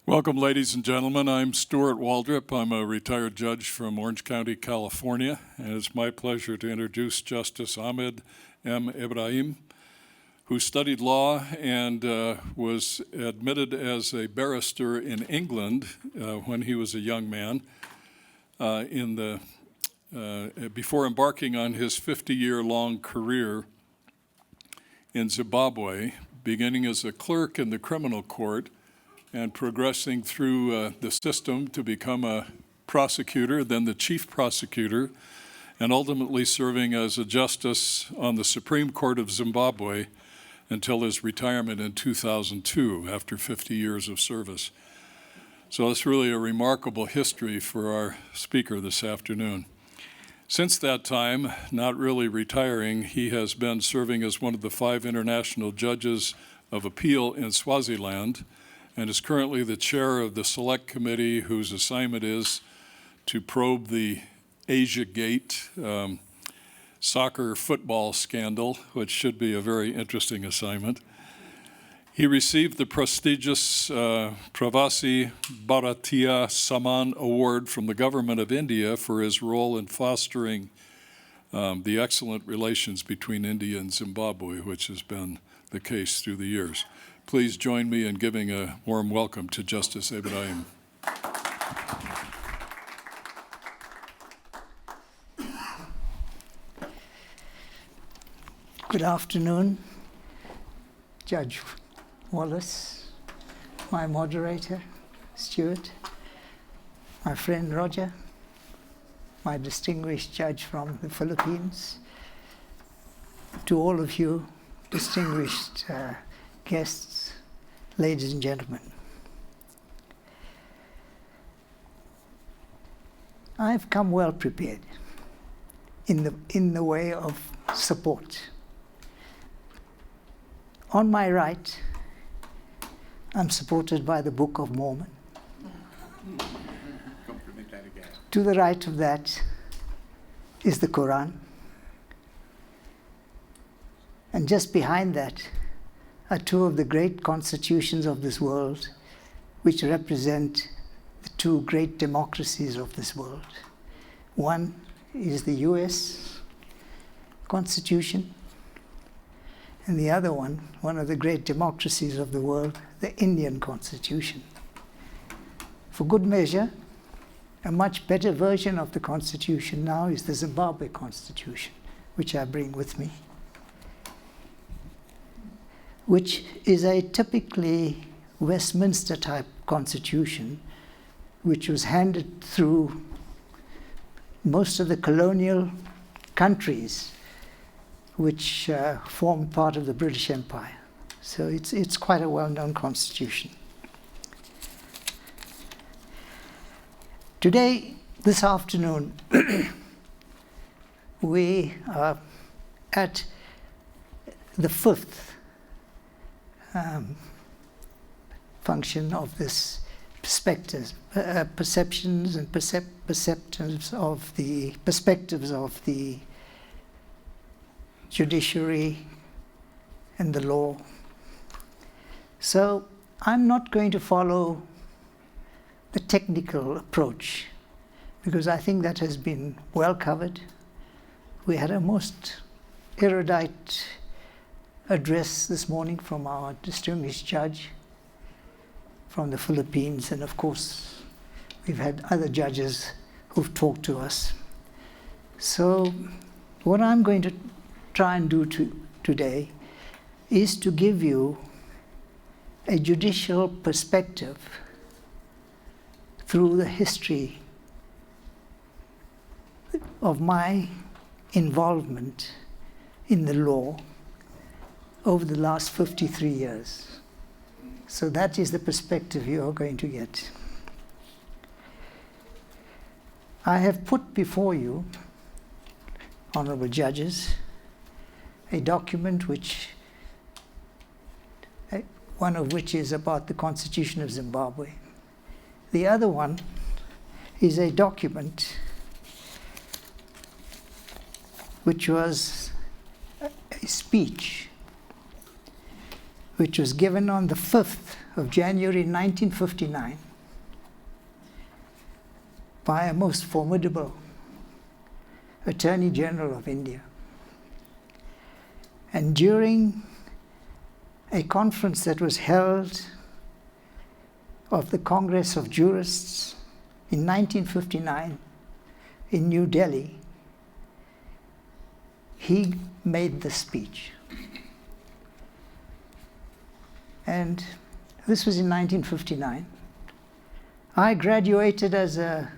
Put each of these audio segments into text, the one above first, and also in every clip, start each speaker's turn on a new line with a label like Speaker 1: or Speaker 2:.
Speaker 1: Welcome, ladies and gentlemen. I'm Stuart Waldrip. I'm a retired judge from Orange County, California, and it's my pleasure to introduce Justice Ahmed M. Ebrahim, who studied law and was admitted as a barrister in England when he was a young man before embarking on his 50-year-long career in Zimbabwe, beginning as a clerk in the criminal court and progressing through the system to become a prosecutor, then the chief prosecutor, and ultimately serving as a justice on the Supreme Court of Zimbabwe until his retirement in 2002 after 50 years of service. So it's really a remarkable history for our speaker this afternoon. Since that time, not really retiring, he has been serving as one of the 5 international judges of appeal in Swaziland, and is currently the chair of the select committee whose assignment is to probe the Asia Gate soccer football scandal, which should be a very interesting assignment. He received the prestigious Pravasi Bharatiya Samman Award from the government of India for his role in fostering the excellent relations between India and Zimbabwe, which has been the case through the years. Please join me in giving a warm welcome to Justice Ebrahim.
Speaker 2: Good afternoon, Judge Wallace, my moderator, Stuart, my friend Roger, my distinguished judge from the Philippines, to all of you distinguished guests, ladies and gentlemen. I've come well prepared in the way of support. On my right, I'm supported by the Book of Mormon. To the right of that is the Quran. And just behind that are 2 of the great constitutions of this world, which represent the 2 great democracies of this world. One is the US Constitution, and the other one of the great democracies of the world, the Indian Constitution. For good measure, a much better version of the Constitution now is the Zimbabwe Constitution, which I bring with me, which is a typically Westminster-type constitution, which was handed through most of the colonial countries which formed part of the British Empire. So it's quite a well-known constitution. Today, this afternoon, we are at the 5th function of this perspectives of the judiciary and the law. So I'm not going to follow the technical approach, because I think that has been well covered. We had a most erudite address this morning from our distinguished judge from the Philippines, and of course we've had other judges who've talked to us. So what I'm going to try and do today is to give you a judicial perspective through the history of my involvement in the law over the last 53 years. So that is the perspective you are going to get. I have put before you, honorable judges, a document one of which is about the Constitution of Zimbabwe. The other one is a document which was a speech which was given on the 5th of January 1959 by a most formidable Attorney General of India. And during a conference that was held of the Congress of Jurists in 1959 in New Delhi, he made the speech. And this was in 1959. I graduated as a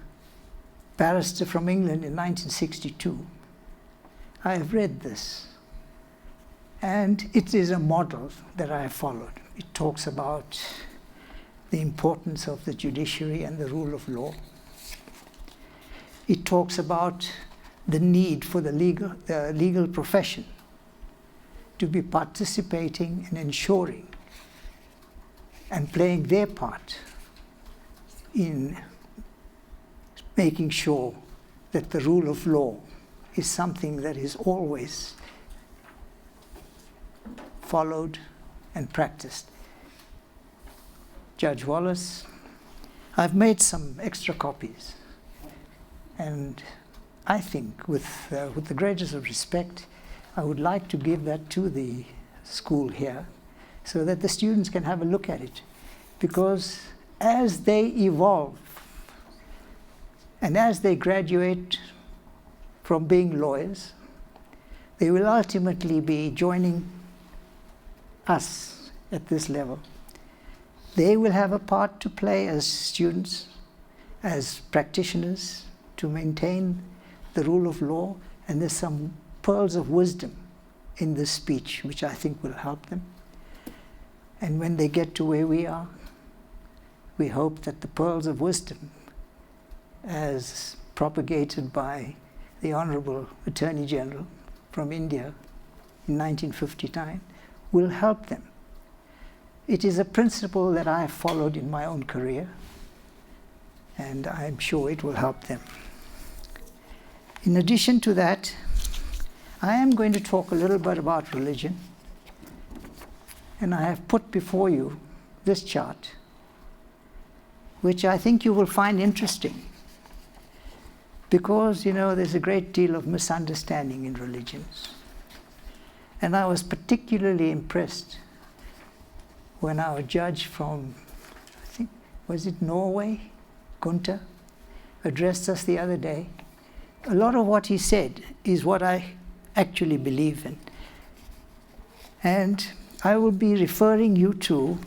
Speaker 2: barrister from England in 1962. I have read this, and it is a model that I have followed. It talks about the importance of the judiciary and the rule of law. It talks about the need for the legal profession to be participating and ensuring and playing their part in making sure that the rule of law is something that is always followed and practiced. Judge Wallace, I've made some extra copies, and I think with the greatest of respect, I would like to give that to the school here so that the students can have a look at it, because as they evolve and as they graduate from being lawyers, they will ultimately be joining us at this level. They will have a part to play as students, as practitioners, to maintain the rule of law, and there's some pearls of wisdom in this speech which I think will help them. And when they get to where we are, we hope that the pearls of wisdom, as propagated by the Honorable Attorney General from India in 1959, will help them. It is a principle that I have followed in my own career, and I'm sure it will help them. In addition to that, I am going to talk a little bit about religion, and I have put before you this chart, which I think you will find interesting, because, you know, there's a great deal of misunderstanding in religions. And I was particularly impressed when our judge from, I think, was it Norway, Gunther, addressed us the other day. A lot of what he said is what I actually believe in. And I will be referring you to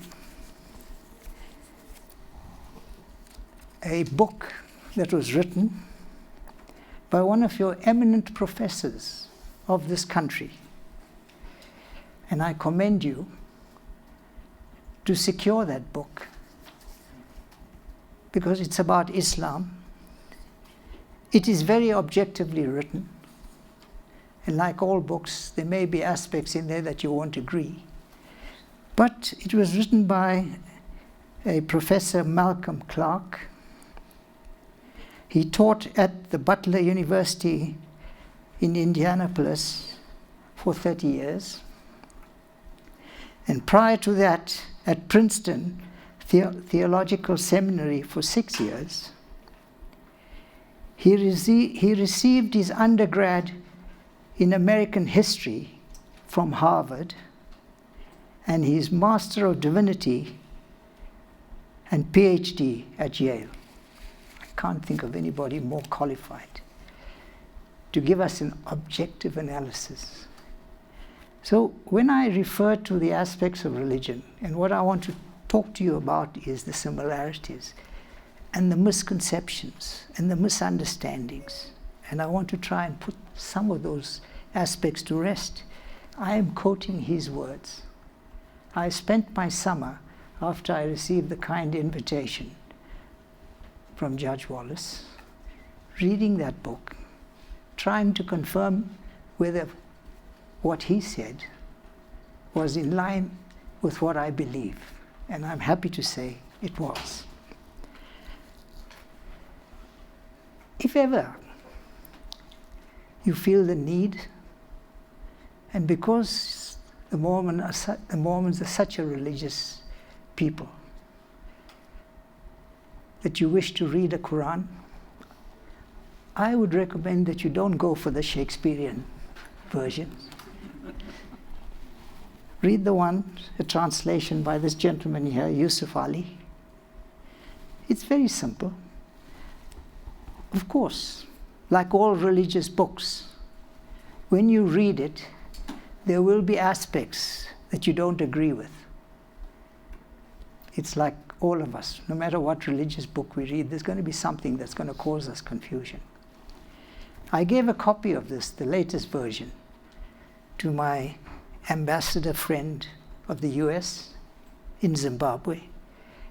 Speaker 2: a book that was written by one of your eminent professors of this country. And I commend you to secure that book, because it's about Islam. It is very objectively written, and like all books, there may be aspects in there that you won't agree. But it was written by a Professor Malcolm Clark. He taught at the Butler University in Indianapolis for 30 years. And prior to that, at Princeton Theological Seminary for 6 years. He received his undergrad in American history from Harvard, and his Master of Divinity and PhD at Yale. I can't think of anybody more qualified to give us an objective analysis. So when I refer to the aspects of religion, and what I want to talk to you about is the similarities and the misconceptions and the misunderstandings, and I want to try and put some of those aspects to rest, I am quoting his words. I spent my summer, after I received the kind invitation from Judge Wallace, reading that book, trying to confirm whether what he said was in line with what I believe. And I'm happy to say it was. If ever you feel the need, and because the Mormons are such a religious people that you wish to read a Quran, I would recommend that you don't go for the Shakespearean version. Read the one, a translation by this gentleman here, Yusuf Ali. It's very simple. Of course, like all religious books, when you read it, there will be aspects that you don't agree with. It's like all of us, no matter what religious book we read, there's going to be something that's going to cause us confusion. I gave a copy of this, the latest version, to my ambassador friend of the US in Zimbabwe.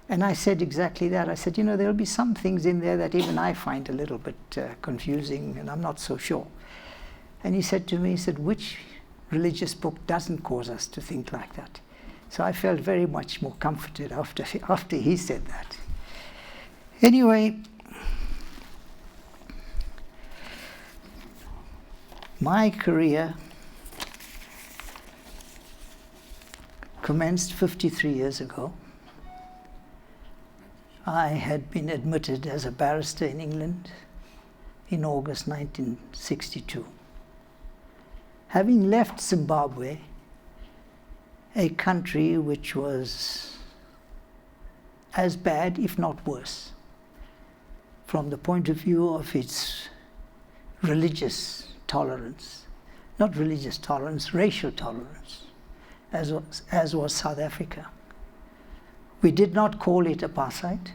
Speaker 2: And I said exactly that. I said, there'll be some things in there that even I find a little bit confusing, and I'm not so sure. And he said to me, which religious book doesn't cause us to think like that? So I felt very much more comforted after he said that. Anyway, my career commenced 53 years ago. I had been admitted as a barrister in England in August 1962. Having left Zimbabwe, a country which was as bad, if not worse, from the point of view of its religious tolerance, not religious tolerance, racial tolerance, as was South Africa. We did not call it apartheid,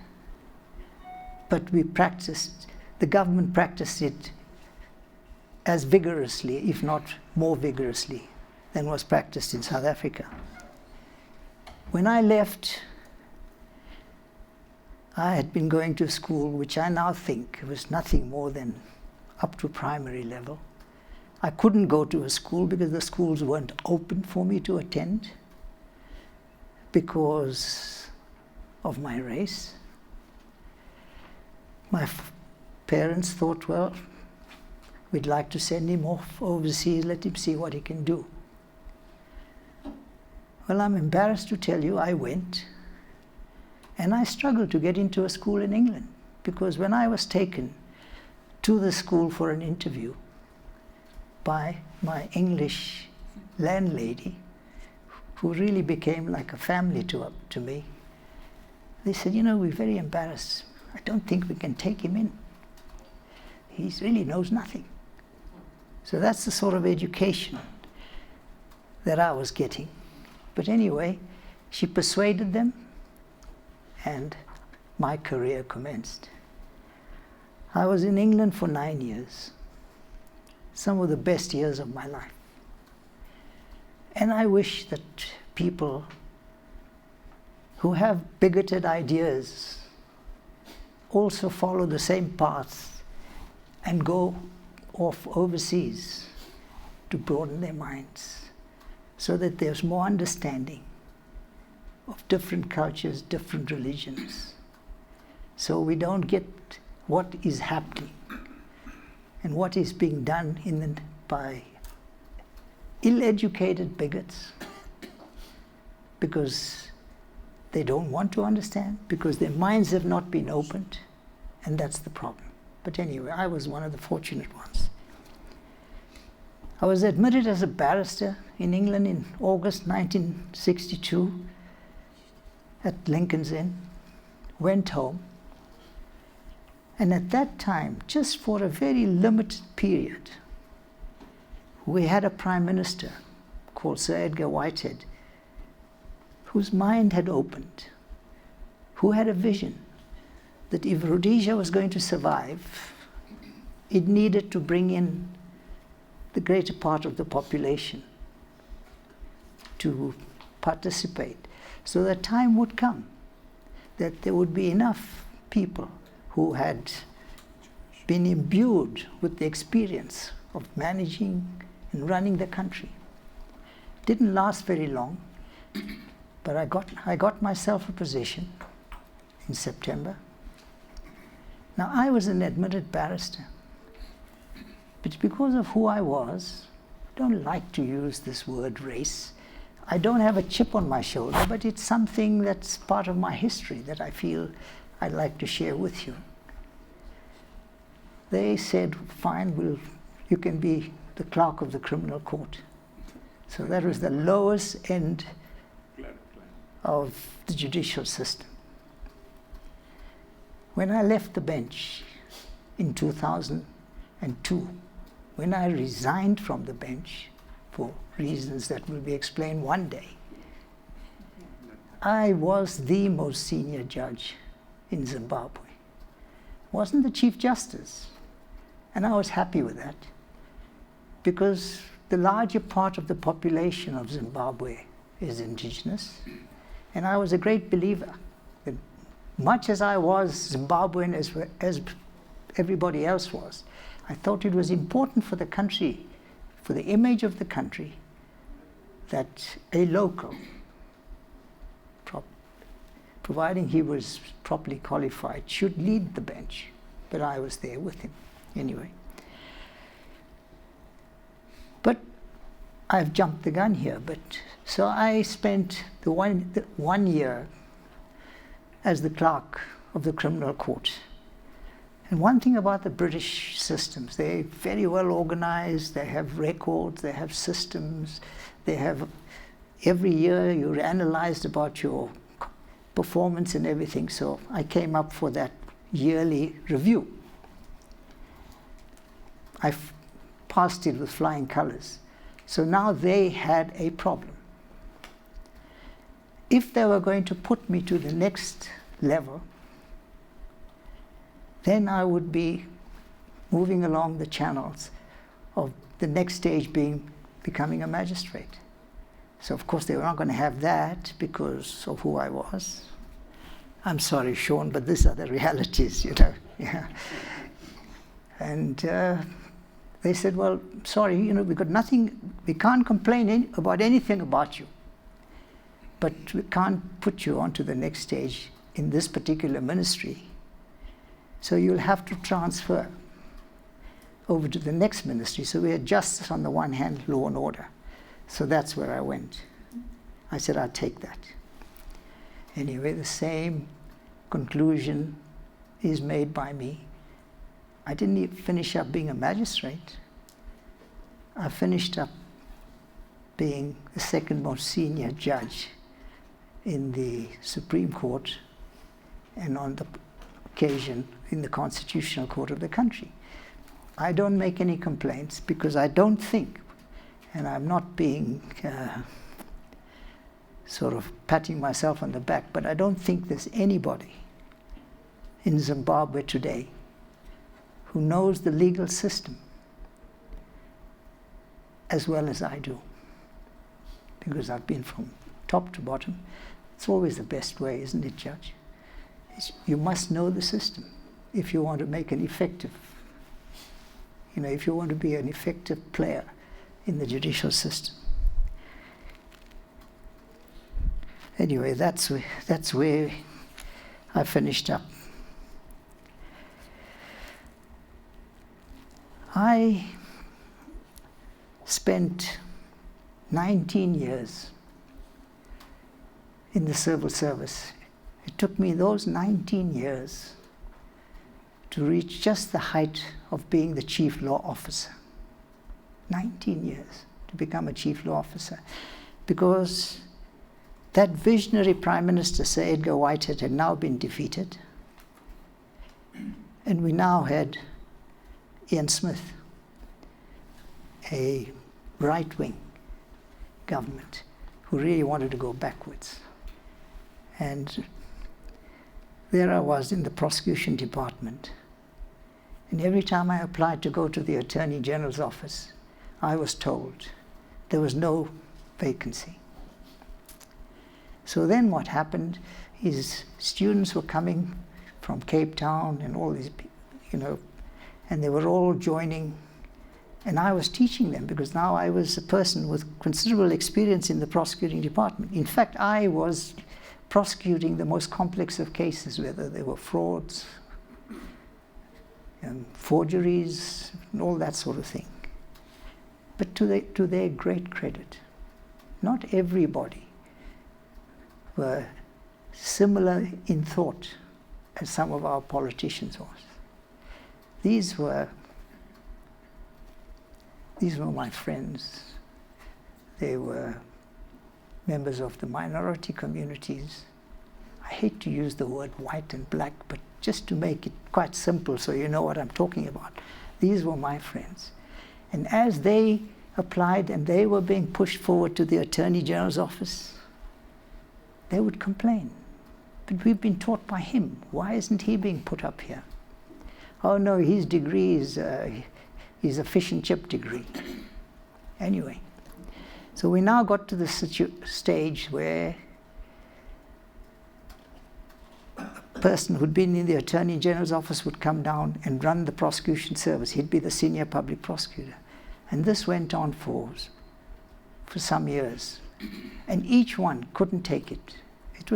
Speaker 2: but the government practiced it as vigorously, if not more vigorously, than was practiced in South Africa. When I left, I had been going to school, which I now think was nothing more than up to primary level. I couldn't go to a school because the schools weren't open for me to attend because of my race. My parents thought, well, we'd like to send him off overseas, let him see what he can do. Well, I'm embarrassed to tell you, I went, and I struggled to get into a school in England, because when I was taken to the school for an interview by my English landlady, who really became like a family to me, they said, we're very embarrassed. I don't think we can take him in. He really knows nothing. So that's the sort of education that I was getting. But anyway, she persuaded them, and my career commenced. I was in England for 9 years, some of the best years of my life. And I wish that people who have bigoted ideas also follow the same path and go off overseas to broaden their minds, so that there's more understanding of different cultures, different religions, so we don't get what is happening and what is being done by ill-educated bigots, because they don't want to understand, because their minds have not been opened, and that's the problem. But anyway, I was one of the fortunate ones. I was admitted as a barrister in England in August 1962 at Lincoln's Inn, went home, and at that time, just for a very limited period, we had a prime minister called Sir Edgar Whitehead, whose mind had opened, who had a vision that if Rhodesia was going to survive, it needed to bring in the greater part of the population to participate. So the time would come that there would be enough people who had been imbued with the experience of managing and running the country. Didn't last very long, but I got myself a position in September. Now, I was an admitted barrister, but because of who I was, I don't like to use this word race. I don't have a chip on my shoulder, but it's something that's part of my history that I feel I'd like to share with you. They said, fine, you can be the clerk of the criminal court. So that was the lowest end of the judicial system. When I left the bench in 2002, when I resigned from the bench for reasons that will be explained one day, I was the most senior judge in Zimbabwe. Wasn't the Chief Justice. And I was happy with that, because the larger part of the population of Zimbabwe is indigenous. And I was a great believer that much as I was Zimbabwean as everybody else was, I thought it was important for the country, for the image of the country, that a local, providing he was properly qualified, should lead the bench. But I was there with him anyway. But I've jumped the gun here. So I spent the one year as the clerk of the criminal court. And one thing about the British systems, they're very well organized, they have records, they have systems, they have, every year you're analyzed about your performance and everything. So I came up for that yearly review. I passed it with flying colors. So now they had a problem. If they were going to put me to the next level, then I would be moving along the channels of the next stage being becoming a magistrate. So of course they were not going to have that because of who I was. I'm sorry, Sean, but these are the realities, you know. Yeah. And they said, well, sorry, you know, we've got nothing, we can't complain about anything about you, but we can't put you onto the next stage in this particular ministry. So you'll have to transfer over to the next ministry. So we had justice on the one hand, law and order. So that's where I went. I said, I'll take that. Anyway, the same conclusion is made by me. I didn't even finish up being a magistrate. I finished up being the second most senior judge in the Supreme Court, and on the occasion in the Constitutional Court of the country. I don't make any complaints because I don't think, and I'm not being sort of patting myself on the back, but I don't think there's anybody in Zimbabwe today who knows the legal system as well as I do, because I've been from top to bottom. It's always the best way, isn't it, Judge? You must know the system if you want to make an effective, you know, if you want to be an effective player in the judicial system. Anyway, that's where I finished up. I spent 19 years in the civil service. It took me those 19 years to reach just the height of being the chief law officer. 19 years to become a chief law officer. Because that visionary Prime Minister, Sir Edgar Whitehead, had now been defeated. And we now had Ian Smith, a right-wing government who really wanted to go backwards. And there I was in the prosecution department. And every time I applied to go to the Attorney General's office, I was told there was no vacancy. So then what happened is students were coming from Cape Town and all these people, you know, and they were all joining. And I was teaching them because now I was a person with considerable experience in the prosecuting department. In fact, I was prosecuting the most complex of cases, whether they were frauds, and forgeries, and all that sort of thing. But to their great credit, not everybody were similar in thought as some of our politicians was. These were my friends. They were members of the minority communities. I hate to use the word white and black, but just to make it quite simple so you know what I'm talking about. These were my friends. And as they applied and they were being pushed forward to the Attorney General's office, they would complain. But we've been taught by him. Why isn't he being put up here? Oh no, his degree is a fish and chip degree. Anyway, so we now got to the stage where a person who'd been in the Attorney General's office would come down and run the prosecution service. He'd be the senior public prosecutor. And this went on for some years. And each one couldn't take it. It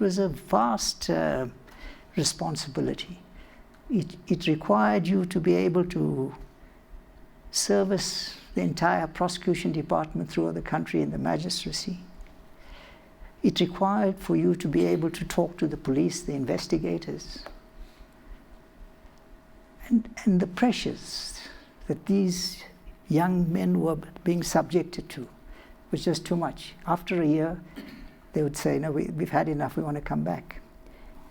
Speaker 2: was a vast responsibility. It required you to be able to service the entire prosecution department throughout the country in the magistracy. It required for you to be able to talk to the police, the investigators. And the pressures that these young men were being subjected to was just too much. After a year, they would say, no, we've had enough, we want to come back.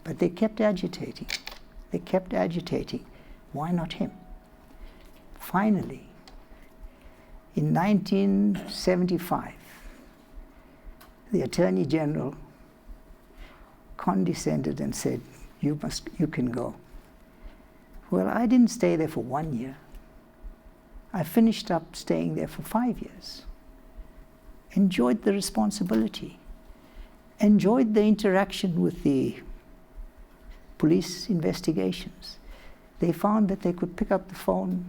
Speaker 2: But they kept agitating. They kept agitating. Why not him? Finally, in 1975, the Attorney General condescended and said, you can go. Well, I didn't stay there for 1 year. I finished up staying there for 5 years. Enjoyed the responsibility. Enjoyed the interaction with the police investigations. They found that they could pick up the phone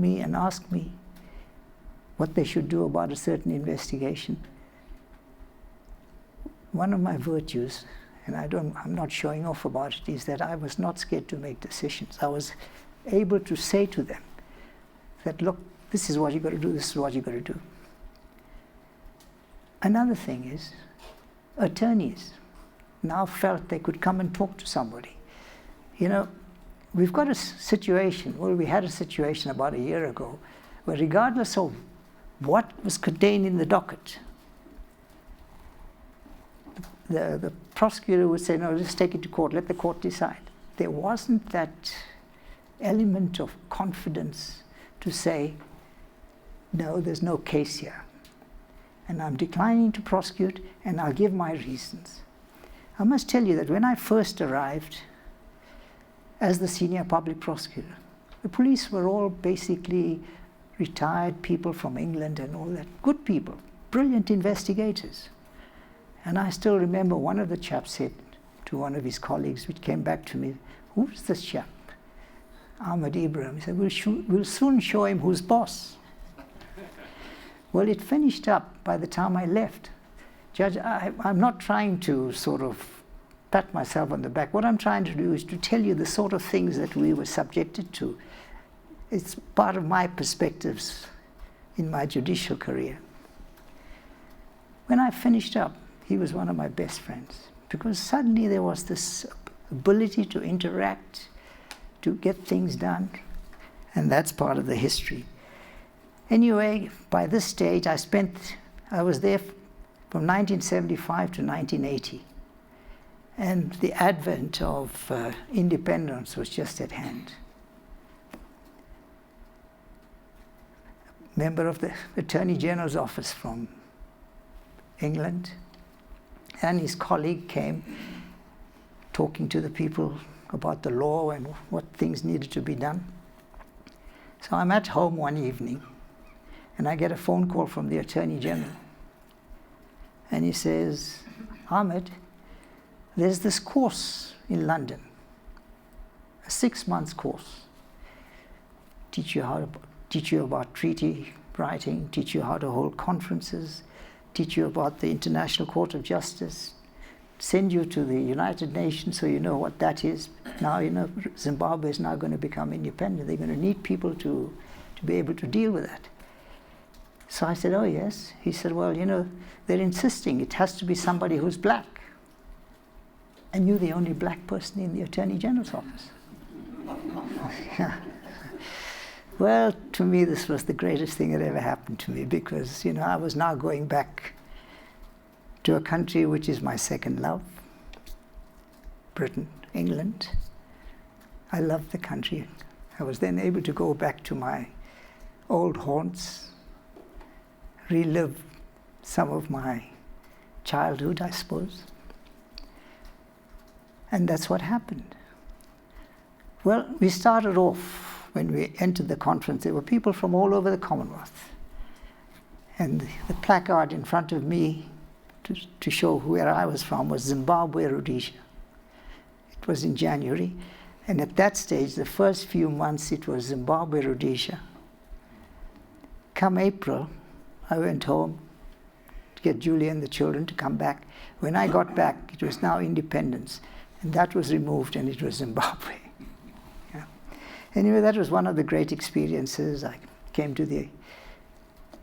Speaker 2: me and ask me what they should do about a certain investigation. One of my virtues, and I'm not showing off about it, is that I was not scared to make decisions. I was able to say to them that, look, this is what you've got to do, this is what you've got to do. Another thing is, attorneys now felt they could come and talk to somebody. You know, we've got a situation, well, we had a situation about a year ago, where regardless of what was contained in the docket, the prosecutor would say, no, just take it to court, let the court decide. There wasn't that element of confidence to say, no, there's no case here, and I'm declining to prosecute, and I'll give my reasons. I must tell you that when I first arrived as the senior public prosecutor, the police were all basically retired people from England and all that, good people, brilliant investigators. And I still remember one of the chaps said to one of his colleagues, which came back to me, who's this chap? Ahmed Ebrahim. He said, we'll soon show him who's boss. Well, it finished up by the time I left. Judge, I'm not trying to sort of pat myself on the back. What I'm trying to do is to tell you the sort of things that we were subjected to. It's part of my perspectives in my judicial career. When I finished up, he was one of my best friends, because suddenly there was this ability to interact, to get things done, and that's part of the history. Anyway, by this stage, I was there from 1975 to 1980, and the advent of independence was just at hand. A member of the Attorney General's office from England and his colleague came talking to the people about the law and what things needed to be done. So I'm at home one evening, and I get a phone call from the Attorney General. And he says, Ahmed, there's this course in London, a 6-month course. Teach you about treaty writing, teach you how to hold conferences, teach you about the International Court of Justice, send you to the United Nations so you know what that is. Now, you know, Zimbabwe is now going to become independent. They're going to need people to be able to deal with that. So I said, oh yes. He said, well, you know, they're insisting it has to be somebody who's black. And you're the only black person in the Attorney General's office. Well, to me, this was the greatest thing that ever happened to me because, you know, I was now going back to a country which is my second love, Britain, England. I loved the country. I was then able to go back to my old haunts, relive some of my childhood, I suppose. And that's what happened. Well, we started off, when we entered the conference, there were people from all over the Commonwealth. And the placard in front of me to show where I was from was Zimbabwe, Rhodesia. It was in January. And at that stage, the first few months, it was Zimbabwe, Rhodesia. Come April, I went home to get Julia and the children to come back. When I got back, it was now independence. And that was removed, and it was Zimbabwe. Yeah. Anyway, that was one of the great experiences. I came to the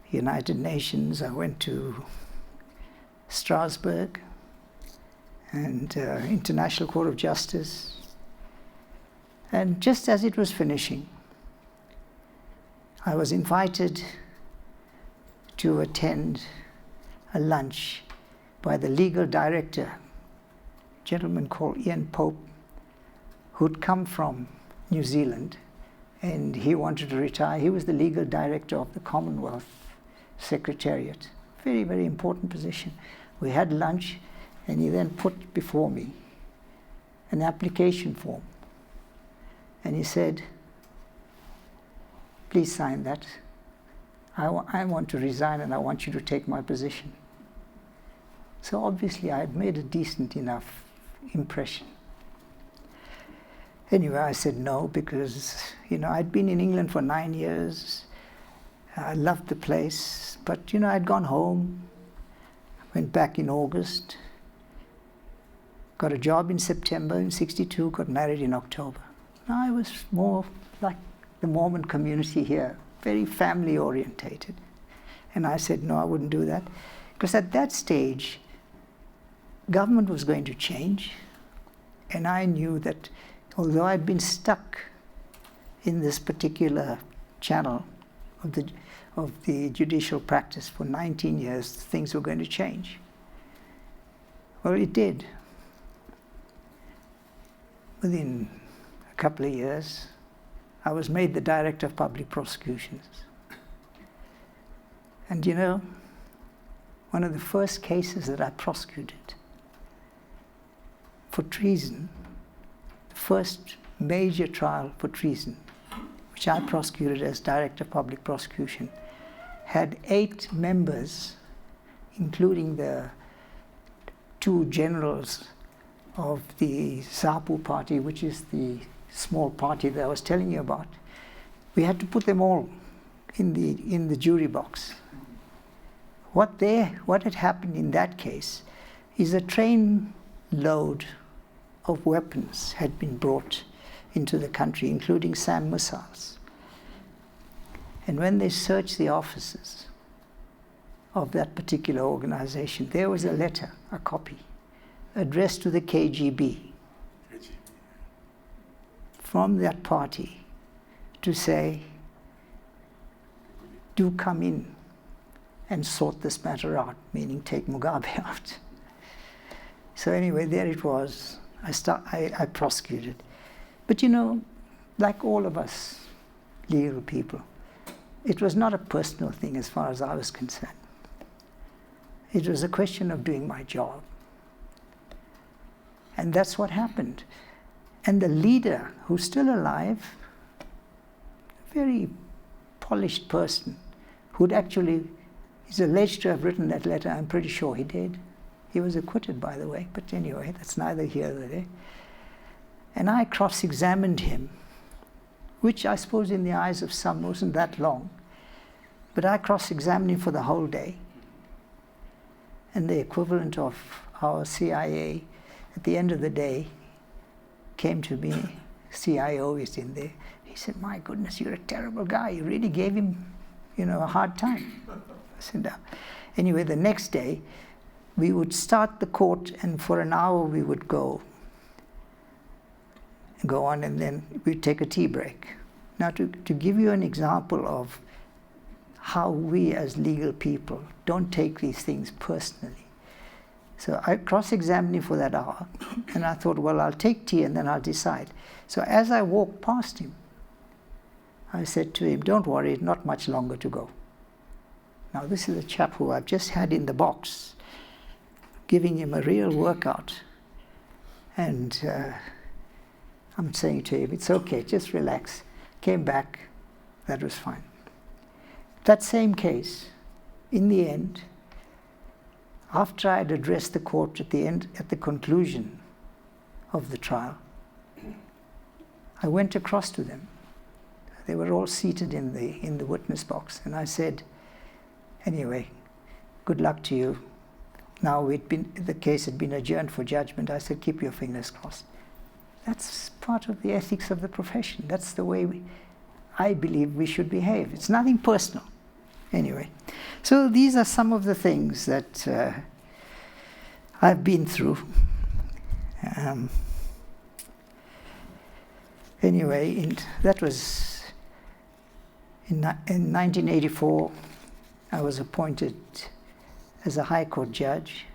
Speaker 2: United Nations. I went to Strasbourg and International Court of Justice. And just as it was finishing, I was invited to attend a lunch by the legal director, a gentleman called Ian Pope, who'd come from New Zealand, and he wanted to retire. He was the legal director of the Commonwealth Secretariat. Very, very important position. We had lunch, and he then put before me an application form. And he said, please sign that. I want to resign, and I want you to take my position. So obviously I had made a decent enough impression. Anyway, I said no, because, you know, I'd been in England for 9 years. I loved the place, but, you know, I'd gone home, went back in August, got a job in September in '62, got married in October. I was more like the Mormon community here, very family orientated. And I said, no, I wouldn't do that. Because at that stage, government was going to change. And I knew that although I'd been stuck in this particular channel of the judicial practice for 19 years, things were going to change. Well, it did. Within a couple of years, I was made the Director of Public Prosecutions. And you know, one of the first cases that I prosecuted for treason, the first major trial for treason, which I prosecuted as Director of Public Prosecution, had 8 members, including the 2 generals of the ZAPU party, which is the small party that I was telling you about. We had to put them all in the jury box. What had happened in that case is a train load of weapons had been brought into the country, including SAM missiles. And when they searched the offices of that particular organization, there was a letter, a copy, addressed to the KGB from that party to say, do come in and sort this matter out, meaning take Mugabe out. So anyway, there it was. I prosecuted. But you know, like all of us legal people, it was not a personal thing as far as I was concerned. It was a question of doing my job. And that's what happened. And the leader, who's still alive, a very polished person, who'd actually, he's alleged to have written that letter. I'm pretty sure he did. He was acquitted, by the way, but anyway, that's neither here nor there. And I cross-examined him, which I suppose in the eyes of some wasn't that long. But I cross-examined him for the whole day. And the equivalent of our CIA, at the end of the day, came to me. CIO is in there. He said, my goodness, you're a terrible guy. You really gave him, you know, a hard time. Sit down. Anyway, the next day, we would start the court, and for an hour we would go on, and then we'd take a tea break. Now, to give you an example of how we as legal people don't take these things personally. So I cross-examined him for that hour, and I thought, well, I'll take tea and then I'll decide. So as I walked past him, I said to him, don't worry, not much longer to go. Now, this is a chap who I've just had in the box, giving him a real workout. And I'm saying to him, it's okay, just relax. Came back, that was fine. That same case, in the end, after I had addressed the court at the conclusion of the trial, I went across to them. They were all seated in the witness box, and I said, anyway, good luck to you. Now the case had been adjourned for judgment. I said, keep your fingers crossed. That's part of the ethics of the profession. That's the way I believe we should behave. It's nothing personal. Anyway, so these are some of the things that I've been through. Anyway, that was in 1984. I was appointed as a High Court judge.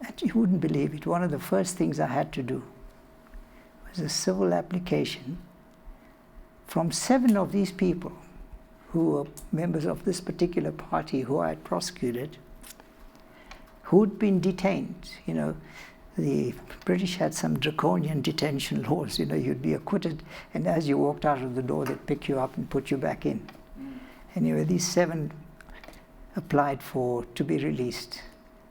Speaker 2: And you wouldn't believe it, one of the first things I had to do was a civil application from 7 of these people who were members of this particular party who I had prosecuted, who'd been detained. You know, the British had some draconian detention laws. You know, you'd be acquitted, and as you walked out of the door, they'd pick you up and put you back in. Anyway, these 7 applied to be released.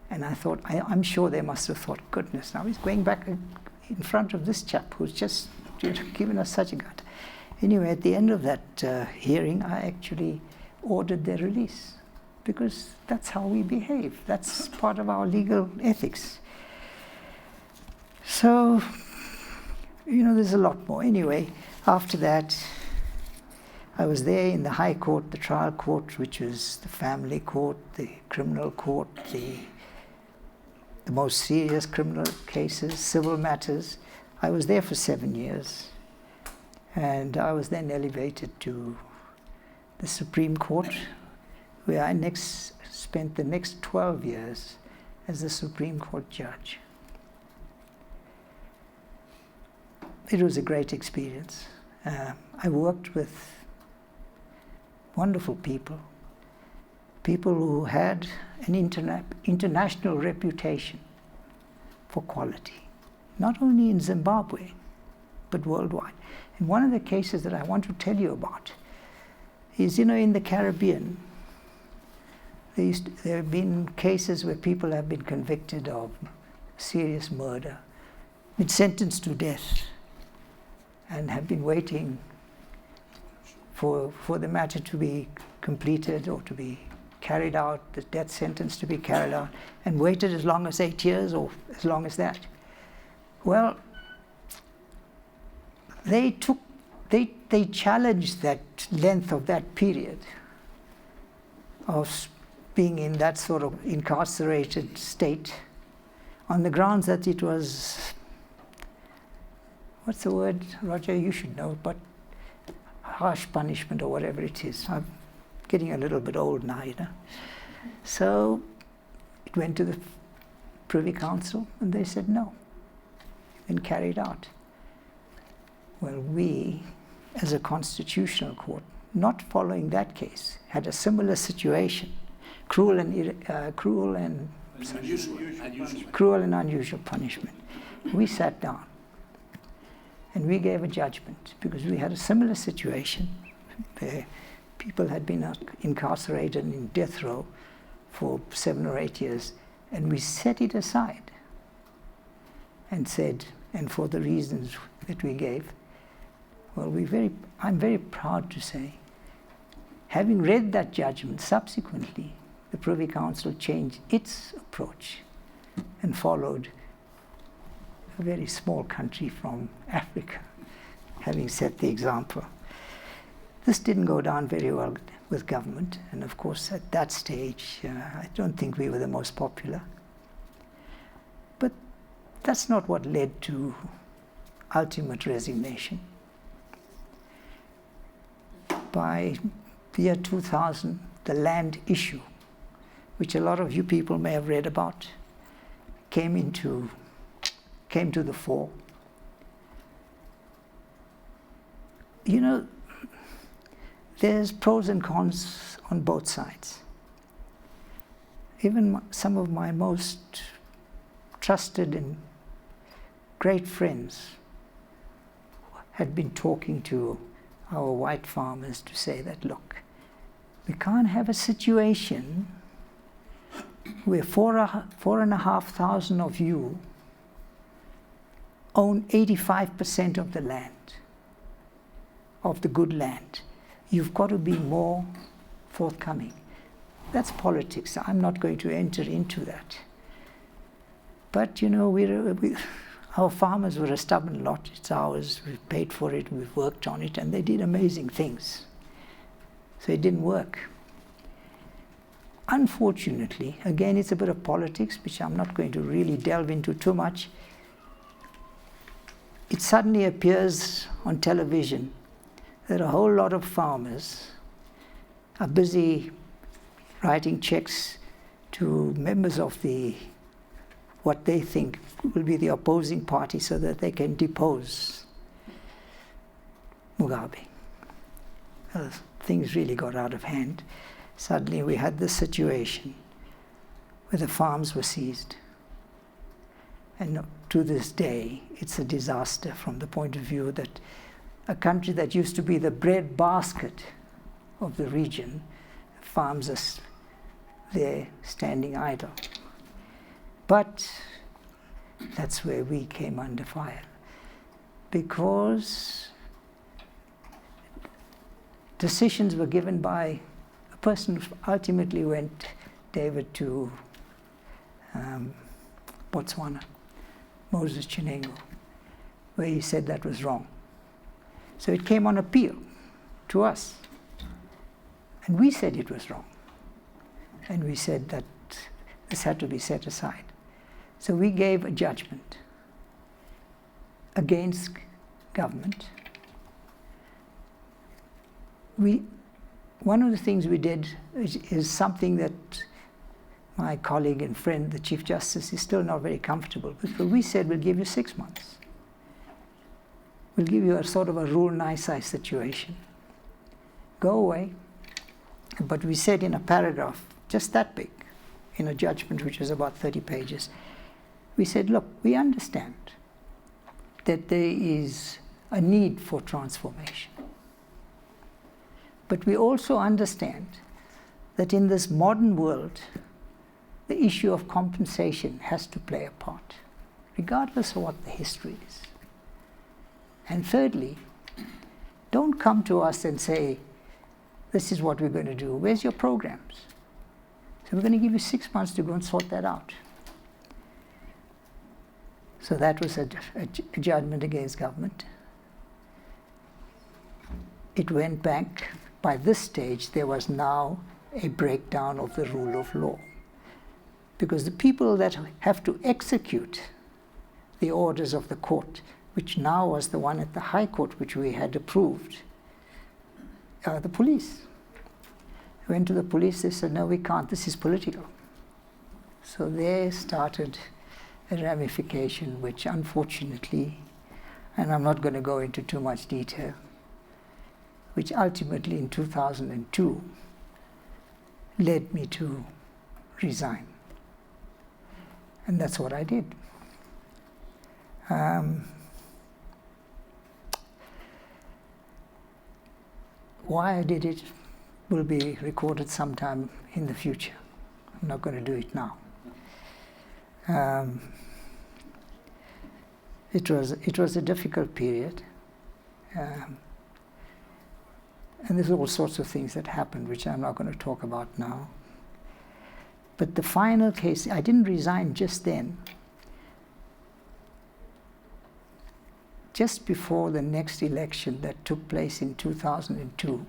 Speaker 2: And I thought, I'm sure they must have thought, goodness, now he's going back in front of this chap who's just given us such a gut. Anyway, at the end of that hearing, I actually ordered their release, because that's how we behave. That's part of our legal ethics. So, you know, there's a lot more. Anyway, after that, I was there in the High Court, the trial court, which was the family court, the criminal court, the most serious criminal cases, civil matters. I was there for 7 years. And I was then elevated to the Supreme Court, where I spent the next 12 years as the Supreme Court judge. It was a great experience. I worked with wonderful people who had an international reputation for quality, not only in Zimbabwe, but worldwide. And one of the cases that I want to tell you about is, you know, in the Caribbean, there have been cases where people have been convicted of serious murder, been sentenced to death, and have been waiting for the matter to be completed or to be carried out, the death sentence to be carried out, and waited as long as 8 years or as long as that. Well, they challenged that length of that period of being in that sort of incarcerated state on the grounds that it was, what's the word, Roger, you should know, but harsh punishment or whatever it is. I'm getting a little bit old now, you know. So it went to the Privy Council, and they said no, and carried out. Well, we, as a constitutional court, not following that case, had a similar situation, cruel and unusual punishment. We sat down and we gave a judgment because we had a similar situation where people had been incarcerated in death row for 7 or 8 years, and we set it aside and said, and for the reasons that we gave, well, I'm very proud to say, having read that judgment, subsequently, the Privy Council changed its approach and followed a very small country from Africa, having set the example. This didn't go down very well with government. And of course, at that stage, I don't think we were the most popular. But that's not what led to ultimate resignation. By the year 2000, the land issue, which a lot of you people may have read about, came to the fore. You know, there's pros and cons on both sides. Even some of my most trusted and great friends had been talking to our white farmers to say that, look, we can't have a situation where 4,500 of you own 85% of the land, of the good land. You've got to be more forthcoming. That's politics. I'm not going to enter into that. But, you know, our farmers were a stubborn lot. It's ours. We've paid for it. We've worked on it. And they did amazing things. So it didn't work. Unfortunately, again, it's a bit of politics, which I'm not going to really delve into too much. It suddenly appears on television that a whole lot of farmers are busy writing checks to members of what they think will be the opposing party so that they can depose Mugabe. Things really got out of hand. Suddenly we had this situation where the farms were seized. And to this day, it's a disaster from the point of view that a country that used to be the breadbasket of the region, farms are there standing idle. But that's where we came under fire, because decisions were given by a person who ultimately went, David, to Botswana, Moses Chinengo, where he said that was wrong. So it came on appeal to us. And we said it was wrong. And we said that this had to be set aside. So we gave a judgment against government. One of the things we did is something that my colleague and friend, the Chief Justice, is still not very comfortable with. But we said, we'll give you 6 months. We'll give you a sort of a rule nisi situation. Go away. But we said in a paragraph, just that big, in a judgment which was about 30 pages, we said, look, we understand that there is a need for transformation. But we also understand that in this modern world, the issue of compensation has to play a part, regardless of what the history is. And thirdly, don't come to us and say, this is what we're going to do. Where's your programs? So we're going to give you 6 months to go and sort that out. So that was a judgment against government. It went back. By this stage, there was now a breakdown of the rule of law. Because the people that have to execute the orders of the court, which now was the one at the High Court, which we had approved, the police. I went to the police, they said, no, we can't, this is political. So there started a ramification which unfortunately, and I'm not going to go into too much detail, which ultimately in 2002 led me to resign. And that's what I did. Why I did it will be recorded sometime in the future. I'm not going to do it now. It was a difficult period. And there's all sorts of things that happened, which I'm not going to talk about now. But the final case, I didn't resign just then. Just before the next election that took place in 2002,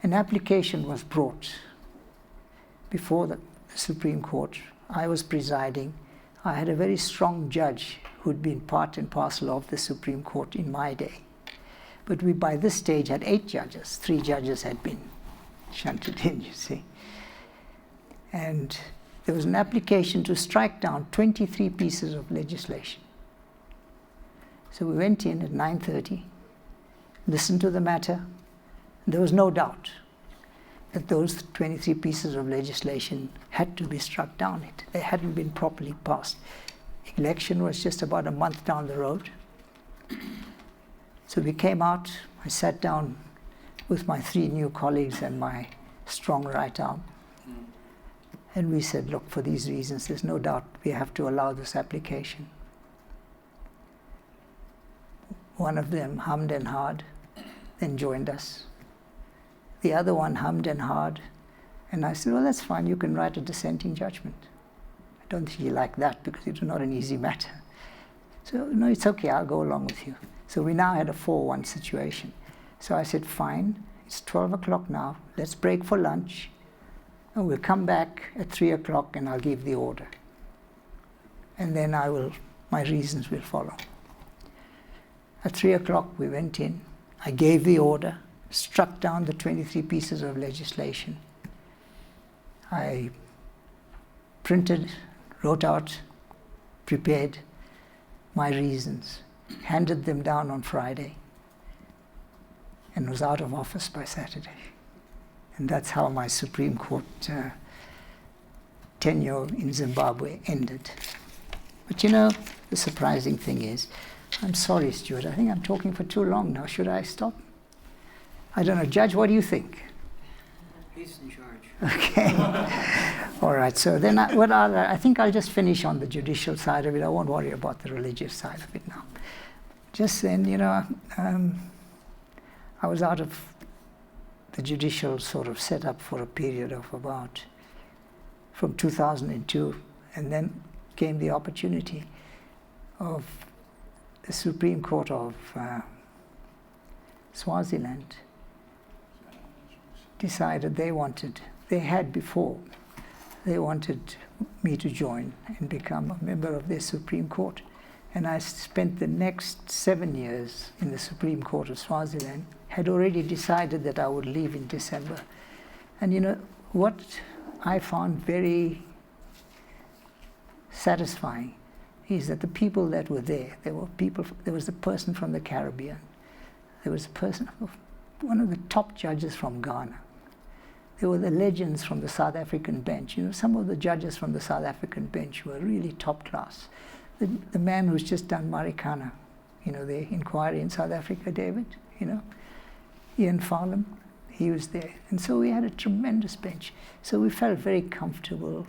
Speaker 2: an application was brought before the Supreme Court. I was presiding. I had a very strong judge who'd been part and parcel of the Supreme Court in my day. But we, by this stage, had 8 judges. 3 judges had been shunted in, you see. And there was an application to strike down 23 pieces of legislation. So we went in at 9:30, listened to the matter. There was no doubt that those 23 pieces of legislation had to be struck down. They hadn't been properly passed. Election was just about a month down the road. So we came out. I sat down with my 3 new colleagues and my strong right arm. And we said, look, for these reasons, there's no doubt we have to allow this application. One of them hummed and hawed, then joined us. The other one hummed and hawed, and I said, well, that's fine, you can write a dissenting judgment. I don't think he liked that because it was not an easy matter. So, no, it's okay, I'll go along with you. So we now had a 4-1 situation. So I said, fine, it's 12 o'clock now, let's break for lunch, and we'll come back at 3 o'clock and I'll give the order. And then my reasons will follow. At 3 o'clock we went in, I gave the order, struck down the 23 pieces of legislation. I printed, wrote out, prepared my reasons, handed them down on Friday, and was out of office by Saturday. And that's how my Supreme Court tenure in Zimbabwe ended. But you know, the surprising thing is, I'm sorry, Stuart, I think I'm talking for too long now. Should I stop? I don't know. Judge, what do you think?
Speaker 3: He's in charge.
Speaker 2: Okay. All right. So then I think I'll just finish on the judicial side of it. I won't worry about the religious side of it now. Just then, you know, I was out of the judicial sort of setup for a period of about from 2002, and then came the opportunity of the Supreme Court of Swaziland decided they wanted me to join and become a member of their Supreme Court. And I spent the next 7 years in the Supreme Court of Swaziland, had already decided that I would leave in December. And you know, what I found very satisfying is that the people that were there was a person from the Caribbean, there was a person, one of the top judges from Ghana, there were the legends from the South African bench. You know, some of the judges from the South African bench were really top class. The man who's just done Marikana, you know, the inquiry in South Africa, David, you know, Ian Farlam, he was there. And so we had a tremendous bench. So we felt very comfortable,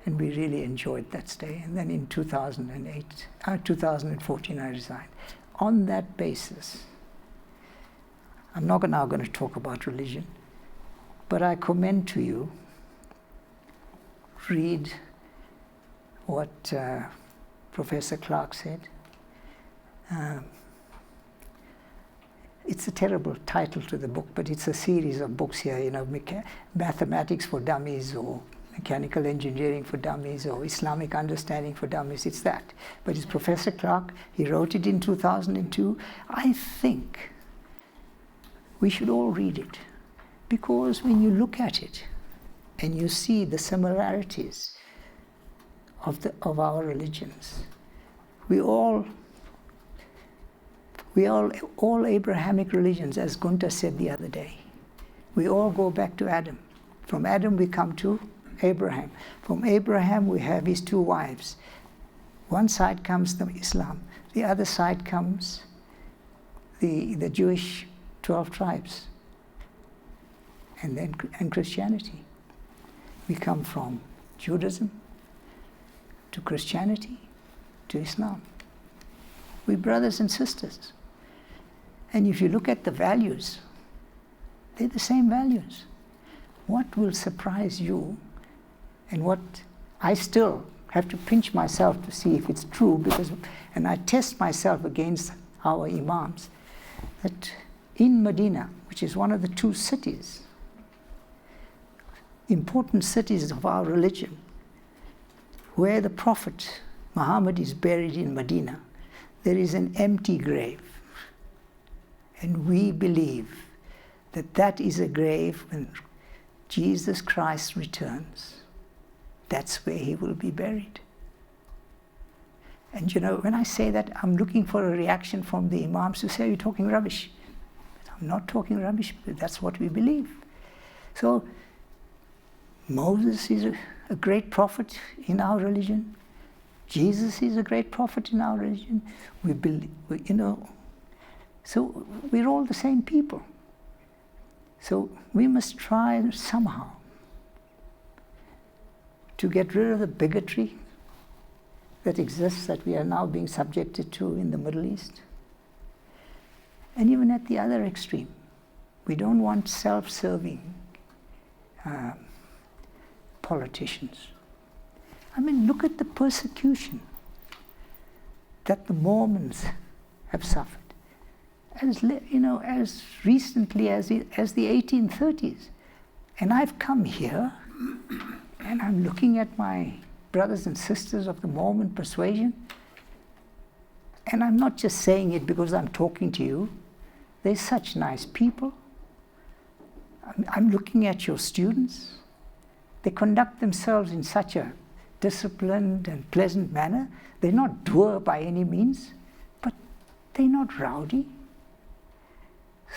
Speaker 2: and we really enjoyed that stay. And then in 2014, I resigned. On that basis, I'm not now going to talk about religion, but I commend to you, read what Professor Clark said. It's a terrible title to the book, but it's a series of books here, you know, Mathematics for Dummies, or Mechanical Engineering for Dummies, or Islamic Understanding for Dummies. It's that. But it's Professor Clark. He wrote it in 2002. I think we should all read it, because when you look at it and you see the similarities of our religions, we all Abrahamic religions, as Gunther said the other day, we all go back to Adam. From Adam we come to Abraham. From Abraham we have his 2 wives. One side comes the Islam, the other side comes the Jewish 12 tribes, and Christianity. We come from Judaism to Christianity to Islam. We're brothers and sisters. And if you look at the values, they're the same values. What will surprise you, and what I still have to pinch myself to see if it's true, and I test myself against our imams, that in Medina, which is one of the 2 cities important cities of our religion, where the Prophet Muhammad is buried in Medina, there is an empty grave. And we believe that that is a grave when Jesus Christ returns. That's where he will be buried. And you know, when I say that, I'm looking for a reaction from the imams who say, you're talking rubbish. I'm not talking rubbish, but that's what we believe. So, Moses is a great prophet in our religion. Jesus is a great prophet in our religion. We believe, so we're all the same people. So we must try somehow to get rid of the bigotry that exists, that we are now being subjected to in the Middle East. And even at the other extreme, we don't want self-serving politicians. I mean, look at the persecution that the Mormons have suffered. As recently as the 1830s. And I've come here, and I'm looking at my brothers and sisters of the Mormon persuasion, and I'm not just saying it because I'm talking to you. They're such nice people. I'm looking at your students. They conduct themselves in such a disciplined and pleasant manner. They're not dour by any means, but they're not rowdy.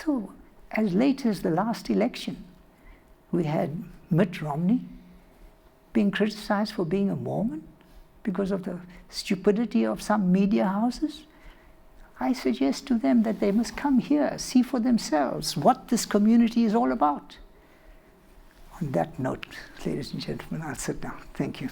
Speaker 2: So, as late as the last election, we had Mitt Romney being criticized for being a Mormon because of the stupidity of some media houses. I suggest to them that they must come here, see for themselves what this community is all about. On that note, ladies and gentlemen, I'll sit down. Thank you.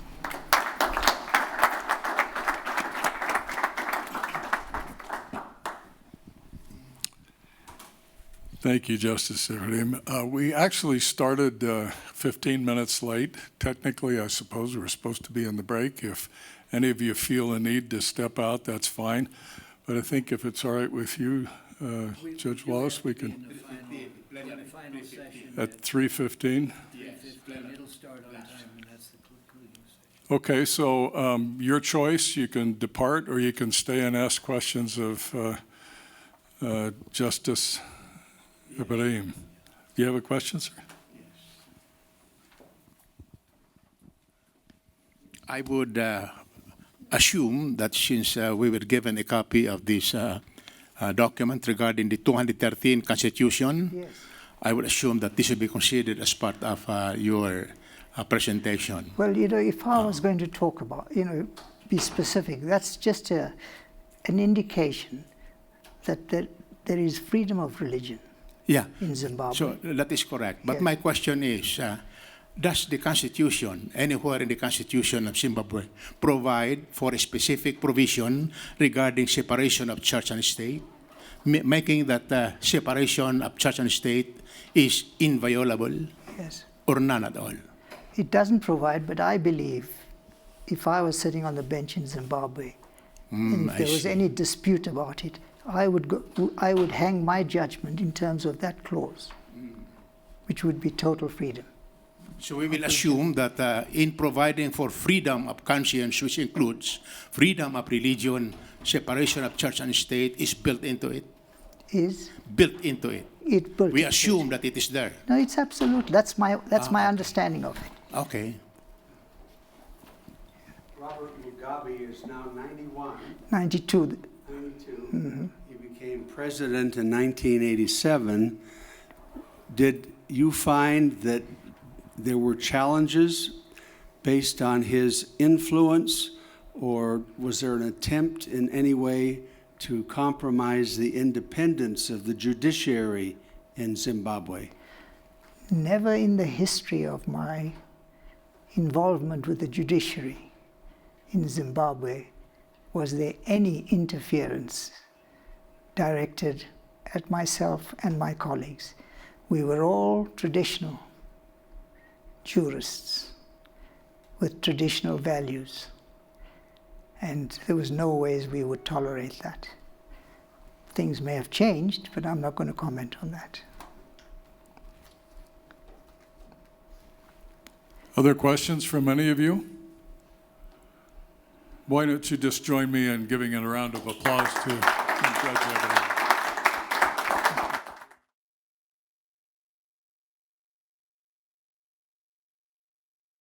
Speaker 1: Thank you, Justice Ebrahim. We actually started 15 minutes late. Technically, I suppose we were supposed to be in the break. If any of you feel a need to step out, that's fine. But I think if it's all right with you, Judge Wallace, we can,
Speaker 3: Final session
Speaker 1: at 3:15.
Speaker 3: 3:15. It'll start on time, and that's the concluding session.
Speaker 1: Okay, so your choice. You can depart or you can stay and ask questions of Justice Ebrahim. Do you have a question, sir?
Speaker 4: I would assume that since we were given a copy of this document regarding the 213 Constitution,
Speaker 2: Yes.
Speaker 4: I would assume that this will be considered as part of your presentation.
Speaker 2: Well, if I was going to talk about, be specific, that's just an indication that there is freedom of religion
Speaker 4: Yeah,
Speaker 2: in Zimbabwe.
Speaker 4: so that is correct. But
Speaker 2: Yes.
Speaker 4: my question is, does the Constitution, anywhere in the Constitution of Zimbabwe, provide for a specific provision regarding separation of church and state, making that separation of church and state is inviolable
Speaker 2: Yes.
Speaker 4: or none at all?
Speaker 2: It doesn't provide, but I believe if I was sitting on the bench in Zimbabwe, and if
Speaker 4: I
Speaker 2: there was
Speaker 4: see.
Speaker 2: any dispute about it, I would hang my judgment in terms of that clause, which would be total freedom.
Speaker 4: So we will assume that in providing for freedom of conscience, which includes freedom of religion, separation of church and state, is built into it.
Speaker 2: Is
Speaker 4: Built into it.
Speaker 2: it built?
Speaker 4: We
Speaker 2: into it?
Speaker 4: assume that it is there.
Speaker 2: No, it's absolute. That's my understanding of it.
Speaker 4: Okay.
Speaker 5: Robert Mugabe is now 91,
Speaker 2: 92.
Speaker 5: 92. He became president in 1987. Did you find that there were challenges based on his influence, or was there an attempt in any way to compromise the independence of the judiciary in Zimbabwe?
Speaker 2: Never in the history of my involvement with the judiciary in Zimbabwe was there any interference directed at myself and my colleagues. We were all traditional jurists with traditional values, and there was no ways we would tolerate that. Things may have changed, but I'm not going to comment on that.
Speaker 1: Other questions from any of you? Why don't you just join me in giving a round of applause to Judge